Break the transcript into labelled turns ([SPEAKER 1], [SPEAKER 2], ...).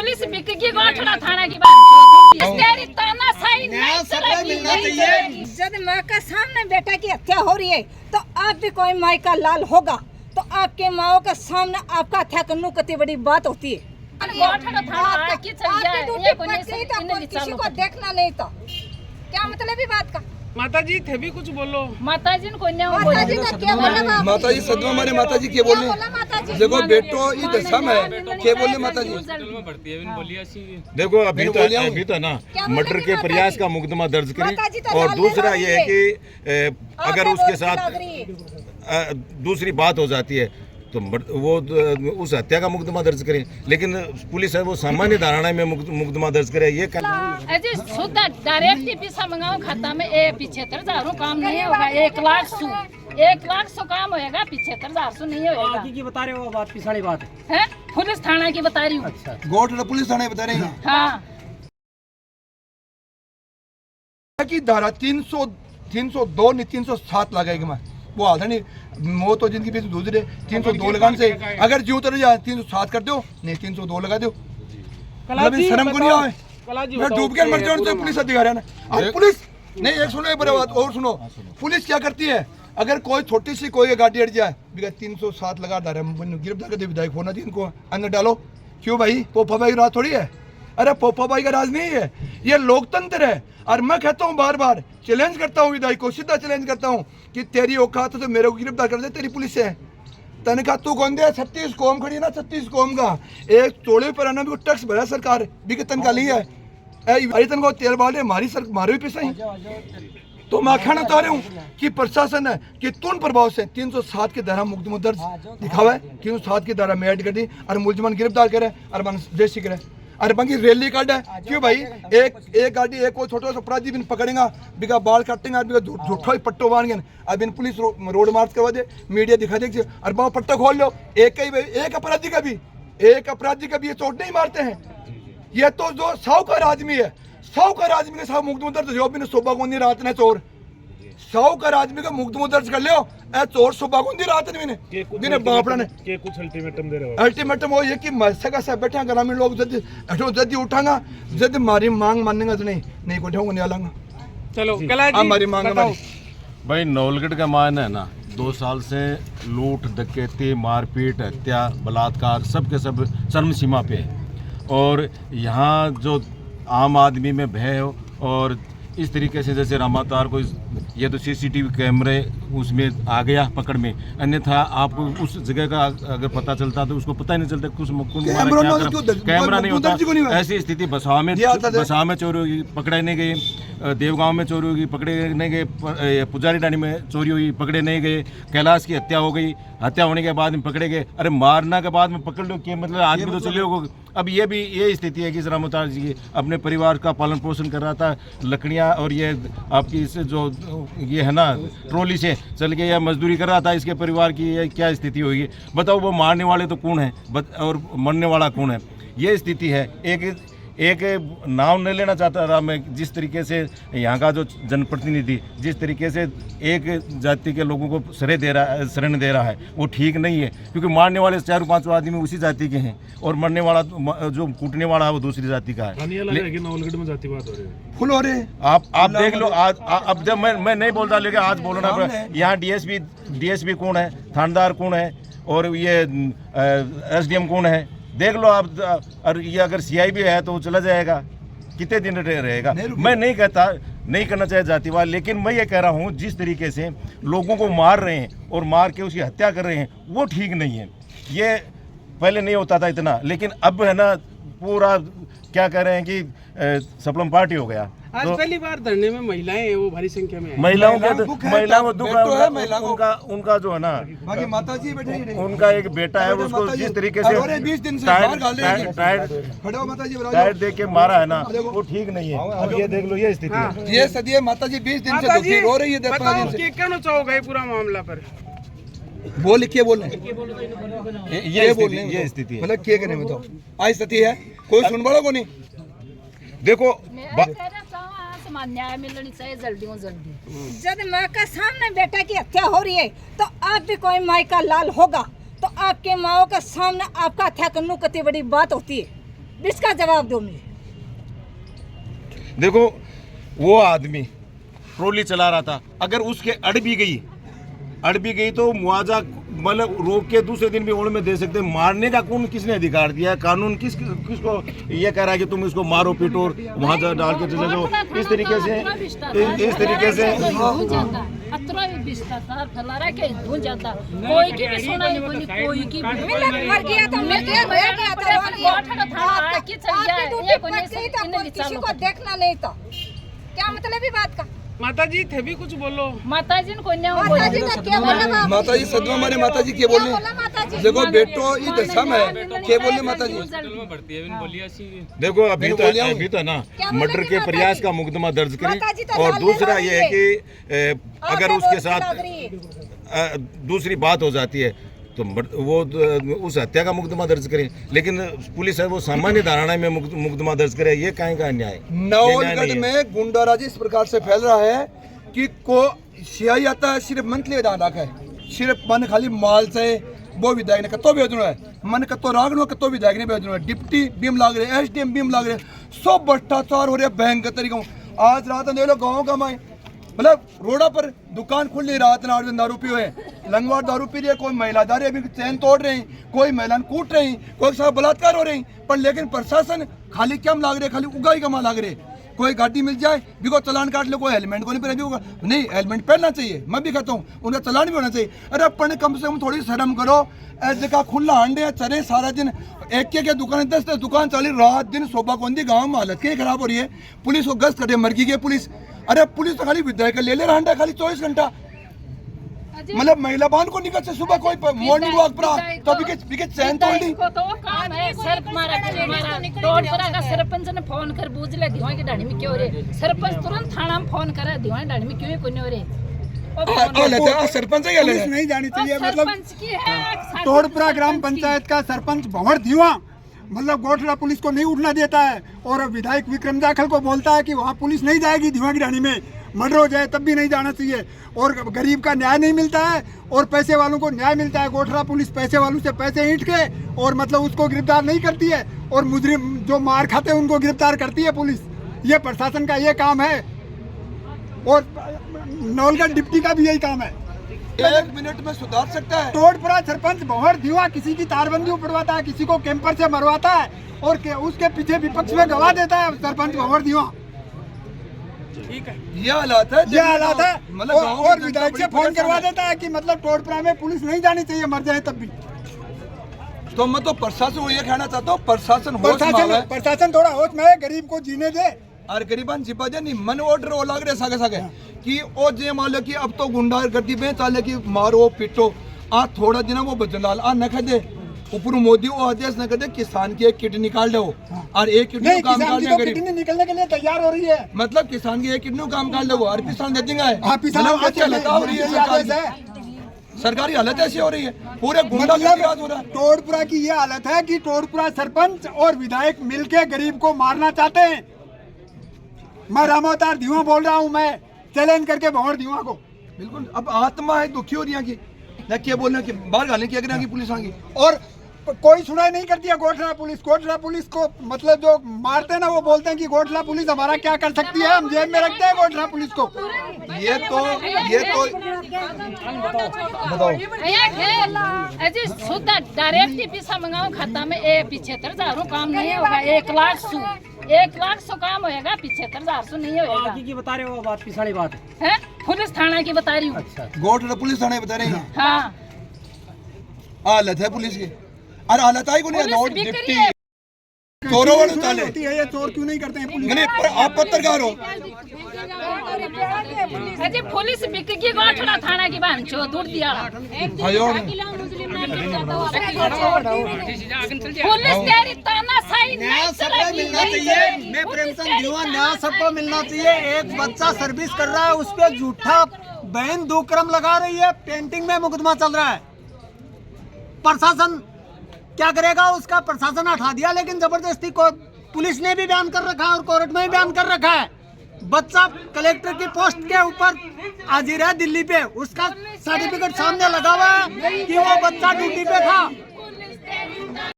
[SPEAKER 1] Police बिकगी Gothda थाना की बात तेरी तानाशाही नहीं चलेगी।
[SPEAKER 2] जब माँ का सामने बेटा की हत्या हो रही है तो आप भी कोई माँ का लाल होगा तो आपके माओ के सामने आपका हत्या करने कितनी बड़ी बात होती है।
[SPEAKER 1] गोठड़ा थाना की चल जाए ये कोई
[SPEAKER 2] किसी को देखना नहीं तो क्या मतलब है बात का।
[SPEAKER 3] माता जी थे भी कुछ बोलो।
[SPEAKER 1] माता जी को
[SPEAKER 4] माता जी सदमा मारे माता जी क्या बोले देखो बेटो ये दशा में क्या बोले माता जी
[SPEAKER 5] देखो अभी तो ना मर्डर के प्रयास का मुकदमा दर्ज करें और दूसरा ये है कि अगर उसके साथ दूसरी बात हो जाती है तो वो उस हत्या का मुकदमा दर्ज करें, लेकिन पुलिस है वो सामान्य धारणा में मुकदमा दर्ज करे। ये
[SPEAKER 1] अजी शुद्ध डायरेक्ट पैसा मंगाओ खाता में 75,000 काम नहीं होगा। 1,00,000 काम होएगा, 75,000 नहीं होएगा।
[SPEAKER 3] आगे की बता रहे हो बात पिछली बात
[SPEAKER 1] है पुलिस थाना की बता रही हूँ।
[SPEAKER 3] अच्छा
[SPEAKER 4] गोठड़ा पुलिस थाने बता रहे हैं
[SPEAKER 1] हाँ
[SPEAKER 4] कि धारा 302 नहीं 307 लगाएगी मैं वो हाल नहीं वो तो जिनकी भी दूसरे 302 लगाने से अगर जीव उतर जाए 307 कर दो नहीं 302 लगा दो। शर्म को नहीं आए मैं डूब के मर जाऊँ तो पुलिस अधिकारी है ना। अब पुलिस नहीं एक सुनो एक बात और सुनो पुलिस क्या करती है अगर कोई छोटी सी कोई गाड़ी अड़ जाए 307 लगा दे गिरफ्तार कर दे विधायक होना चाहिए इनको अंदर डालो। क्यों भाई पोपा भाई राज थोड़ी है। अरे पोपा भाई का राज नहीं है ये लोकतंत्र है। और मैं कहता हूँ बार बार चैलेंज करता हूँ विधायक को सीधा चैलेंज करता हूँ कि तेरी औकात तो मेरे को गिरफ्तार कर दे तेरी पुलिस है। तने कहा तू कौन दे 36 कौम खड़ी ना 36 कौम का एक तोड़े पर आना भी टैक्स भरा सरकार बिकतन का लिया है तन को तेल बाले मारे भी पैसा ही तो मैं कहना चाह रहा हूँ कि प्रशासन है कि तुन प्रभाव से 307 की धारा मुकदमा दर्ज दिखावा है 307 की धारा में ऐड कर दी और मुलजमान गिरफ्तार करे और मन जैसी करे अरे बाकी रैली काट है। क्यों भाई एक गाड़ी एक कोई छोटा सा अपराधी भी पकड़ेगा बिका बाल काटेंगे बिका झूठा ही पट्टो बांध अब इन पुलिस रोड मार्च करवा दे मीडिया दिखा दे और वहाँ पट्टा खोल लो एक अपराधी का भी ये चोट नहीं मारते हैं। ये तो जो साहूकार आदमी है साहूकार आदमी के साथ मुकदमा दर्ज जो भी शोभा को रात ने चोर साहूकार आदमी का मुकदमा दर्ज कर लियो ए चोर शोभा को रात ने बापड़ा ने के कुछ अल्टीमेटम दे रहे हो। अल्टीमेटम वो ये कि मसका सब बैठा ग्रामीण लोग जल्दी उठांगा जल्दी मारी मांग मानेगा तो नहीं को उठाऊंगा नहीं आलांगा। चलो हमारी मांग
[SPEAKER 5] भाई नौलगढ़ का मान है ना 2 साल से लूट डकैती मारपीट हत्या बलात्कार सब के सब चरम सीमा पे है और यहाँ जो आम आदमी में भय हो और इस तरीके से जैसे रामातार को ये तो सीसीटीवी कैमरे उसमें आ गया पकड़ में अन्यथा आपको उस जगह का अगर पता चलता तो उसको पता ही नहीं चलता कुछ कैमरा नहीं होता। ऐसी स्थिति बसाव में चोरी होगी पकड़े नहीं गए देवगांव में चोरी होगी पकड़े नहीं गए पुजारी डानी में चोरी हुई पकड़े नहीं गए कैलाश की हत्या हो गई हत्या होने के बाद में पकड़े गए अरे मारना के बाद में पकड़ लो कि मतलब आदमी तो चले होगा। अब ये स्थिति है कि रामातार जी अपने परिवार का पालन पोषण कर रहा था लकड़ियाँ और ये आपकी इससे जो ये है ना ट्रॉली से चल के या मजदूरी कर रहा था इसके परिवार की ये क्या स्थिति होगी बताओ। वो मारने वाले तो कौन है और मरने वाला कौन है ये स्थिति है। एक नाम नहीं लेना चाहता रहा मैं जिस तरीके से यहाँ का जो जनप्रतिनिधि जिस तरीके से एक जाति के लोगों को शरण दे रहा है वो ठीक नहीं है क्योंकि मारने वाले 4-5 आदमी उसी जाति के हैं और मरने वाला जो कूटने वाला है वो दूसरी जाति का है।
[SPEAKER 3] नौलगढ़ में जातिवाद हो रहे हैं
[SPEAKER 4] फुल हो रहे
[SPEAKER 5] आप देख लो आज अब जब मैं नहीं बोलता लेकिन आज बोलना यहाँ डीएसपी कौन है थानेदार कौन है और ये एसडीएम कौन है देख लो आप। और ये अगर सीआईबी है तो वो चला जाएगा कितने दिन रहेगा। मैं नहीं कहता नहीं करना चाहिए जातिवाद लेकिन मैं ये कह रहा हूँ जिस तरीके से लोगों को मार रहे हैं और मार के उसकी हत्या कर रहे हैं वो ठीक नहीं है। ये पहले नहीं होता था इतना लेकिन अब है ना पूरा क्या कह रहे हैं कि सप्लम पार्टी हो गया।
[SPEAKER 3] आज तो पहली बार धरने में महिलाएं हैं वो भारी संख्या में
[SPEAKER 5] महिलाओं को दुख है उनका जो है ना
[SPEAKER 4] बाकी माता जी बैठे
[SPEAKER 5] उनका एक बेटा है उसको जिस तरीके से
[SPEAKER 4] 20 दिन से
[SPEAKER 5] टायर दे के मारा है ना वो ठीक नहीं है। अब ये देख लो ये स्थिति है
[SPEAKER 4] ये सदी है माता जी 20 दिन से दुखी रो रही है।
[SPEAKER 3] क्या कहना चाहोगे पूरा मामला पर
[SPEAKER 4] वो लिखिए बोल रहे
[SPEAKER 5] ये स्थिति है
[SPEAKER 4] मतलब क्या करें बताओ आज स्थिति है कोई सुन बड़ा को नहीं।
[SPEAKER 5] देखो
[SPEAKER 1] न्याय मिलनी चाहिए जल्दी
[SPEAKER 2] जब माँ का सामने बेटा की हत्या हो रही है तो आप भी कोई माँ का लाल होगा तो आपके माओ के सामने आपका हत्या करने कितनी बड़ी बात होती है। इसका जवाब दो मुझे।
[SPEAKER 5] देखो वो आदमी ट्रॉली चला रहा था, अगर उसके अड़ भी गई तो मुआवजा मतलब रोक के दूसरे दिन भी ओढ़ में दे सकते हैं। मारने का कौन किसने अधिकार दिया है? कानून किसको ये कह रहा है कि तुम इसको मारो पीटो और वहां जा डाल के चले जाओ? इस तरीके से
[SPEAKER 1] कोई की भी सुनाई बोली, कोई की भी
[SPEAKER 2] मर गया तो मर गया, रोया गया तो रो लिया। आपकी किसी को देखना नहीं तो क्या मतलब है बात का?
[SPEAKER 3] माता जी थे भी कुछ बोलो।
[SPEAKER 1] माता जी को
[SPEAKER 2] माता जी का क्या बोला?
[SPEAKER 4] माता जी सदमा मारे माता जी के बोलने देखो बेटो ये दशा में के बोलने माता जी
[SPEAKER 5] देखो अभी तो ना मर्डर के प्रयास का मुकदमा दर्ज करें। और दूसरा ये है कि अगर उसके साथ दूसरी बात हो जाती है तो वो उस हत्या का मुकदमा दर्ज करें। लेकिन पुलिस है वो सामान्य धारणा में मुकदमा दर्ज करे, ये कहीं का अन्याय?
[SPEAKER 4] नवलगढ़ में गुंडाराज इस प्रकार से फैल रहा है कि को सियाही आता है सिर्फ मंथली विधान रखा है, सिर्फ मन खाली माल से वो विधायक ने कतो भेजनो है, मन कतो रागनो कतो विधायक ने भेजनो है, डिप्टी बीम लाग रहे, एसडीएम बीम लाग रहे, सब भ्रष्टाचार हो रहे भयंकर तरीकों। आज रात देख लो गाँव का माए मतलब रोडा पर दुकान खुल रही, रात नार दारू पी हुए लंगवार दारू पी रही है, कोई महिला दारी अभी चैन तोड़ रही, कोई महिला कूट रही, कोई साथ बलात्कार हो रही, पर लेकिन प्रशासन खाली क्या लाग रहे, खाली उगाई कमा लाग रहे। कोई गाड़ी मिल जाए भी को चलान काट लो, कोई हेलमेट को नहीं पहने, नहीं हेलमेट पहनना चाहिए, मैं भी कहता हूँ उनका चलान भी होना चाहिए। अरे अपन कम से कम थोड़ी शर्म करो। ऐसे का खुला अंडे चले सारा दिन, एक एक दुकान 10 दुकान चली, रात दिन शोभा कौंदी गाँव में हालत क्या खराब हो रही है। पुलिस को गश्त करे मर गई पुलिस। अरे पुलिस तो खाली विधायक ले रहा खाली 24 घंटा, मतलब महिला बान को निकल से सुबह कोई मॉर्निंग वॉक पर तो बिके चैन तोड़ ली।
[SPEAKER 1] को तो काम है सर मारा टोड परा का सरपंच ने फोन कर पूछ ले दिवा की डाणी में क्यों रे, सरपंच तुरंत थाना में फोन करा दिवा डाणी में क्यों कोई नहीं हो रे।
[SPEAKER 4] सरपंच
[SPEAKER 6] नहीं जानी चाहिए, मतलब
[SPEAKER 1] सरपंच की है
[SPEAKER 6] तोड़पुरा ग्राम पंचायत का सरपंच भंवर दीवा मतलब गोठला पुलिस को नहीं उठना देता है और विधायक विक्रम जाखल को बोलता है कि वहाँ पुलिस नहीं जाएगी, दीवा की रानी में मर्डर हो जाए तब भी नहीं जाना चाहिए। और गरीब का न्याय नहीं मिलता है और पैसे वालों को न्याय मिलता है। गोठला पुलिस पैसे वालों से पैसे ईंट के और मतलब उसको गिरफ्तार नहीं करती है और मुजरिम जो मार खाते हैं उनको गिरफ्तार करती है पुलिस। ये प्रशासन का ये काम है और नवलगढ़ डिप्टी का भी यही काम है।
[SPEAKER 4] 1 मिनट में सुधार सकता है।
[SPEAKER 6] तोड़पुरा सरपंच भंवर दीवा किसी की तारबंदी उपरवाता है, किसी को कैंपर से मरवाता है और उसके पीछे विपक्ष में गवा देता है सरपंच भंवर दीवा।
[SPEAKER 4] ये हालात है,
[SPEAKER 6] ये हालात है
[SPEAKER 4] मतलब
[SPEAKER 6] और विधायक से फोन करवा देता है कि मतलब तोड़पुरा में पुलिस नहीं जानी चाहिए, मर जाए तब भी।
[SPEAKER 4] तो मैं तो प्रशासन को ये कहना चाहता हूँ, प्रशासन
[SPEAKER 6] थोड़ा होश में है, गरीब को जीने दे।
[SPEAKER 4] और गरीबान छिपा जाए नहीं मन ऑर्डर वो लाग रहे सागे सागे कि ओ जे मान लो कि अब तो गुंडागर्दी में चाले कि मारो पीटो आ थोड़ा दिन वो बजलाल आ न दे ऊपर मोदी वो आदेश न कर दे किसान की एक किट निकाल दो और एक किडनी काम निकाल दे, गरीब
[SPEAKER 6] निकलने के लिए तैयार हो रही है,
[SPEAKER 4] मतलब किसान की एक किडनी काम निकाल दो और किसान दे देंगे।
[SPEAKER 6] हो रही है
[SPEAKER 4] सरकारी हालत ऐसी हो रही है, पूरे गुंडा हो रहा है।
[SPEAKER 6] तोड़पुरा की ये हालत है कि तोड़पुरा सरपंच और विधायक मिलके गरीब को मारना चाहते हैं। मैं रामोतार धीवा बोल रहा हूँ, मैं चैलेंज करके भंवर दीवा को।
[SPEAKER 4] बिल्कुल अब आत्मा है दुखी हो रही है कि क्या बोलना कि बाहर गाने की अगर पुलिस आएगी
[SPEAKER 6] और कोई सुनाई नहीं करती है गोठला पुलिस को मतलब जो मारते हैं ना वो बोलते हैं कि गोठला पुलिस हमारा क्या कर सकती है, हम जेब में रखते हैं गोठला पुलिस को।
[SPEAKER 4] ये तो बताओ
[SPEAKER 1] अजी सुधा डायरेक्ट पैसा मंगाओ खाता में 75,000 काम नहीं होगा। 1,00,000 काम होएगा, 75,000 नहीं होएगा।
[SPEAKER 3] की बता रहे हो बात पिछली बात
[SPEAKER 1] है पुलिस थाना की बता रही हूँ।
[SPEAKER 4] गोठला पुलिस थाने बता रही है।
[SPEAKER 1] हाँ
[SPEAKER 4] हालत है पुलिस की और हालत आई को नहीं डिप्टी चोरों वाले चाले
[SPEAKER 6] होती है, ये चोर क्यों नहीं करते हैं पुलिस?
[SPEAKER 4] नहीं पर आप पत्रकार हो।
[SPEAKER 1] अजी पुलिस बिक की गोठला थाना की बहन चो दूर दिया पुलिस तेरी तानाशाही नहीं चलेगी।
[SPEAKER 7] मैं प्रेमचंद दीवा, न्याय सबको मिलना चाहिए। एक बच्चा सर्विस कर रहा है, उस पर झूठा बहन दुक्रम लगा रही है, पेंटिंग में मुकदमा चल रहा है। प्रशासन क्या करेगा? उसका प्रशासन हटा दिया, लेकिन जबरदस्ती को पुलिस ने भी बयान कर रखा है और कोर्ट में भी बयान कर रखा है। बच्चा कलेक्टर की पोस्ट के ऊपर हाजिर है दिल्ली पे, उसका सर्टिफिकेट सामने लगा हुआ है कि वो बच्चा ड्यूटी पे था।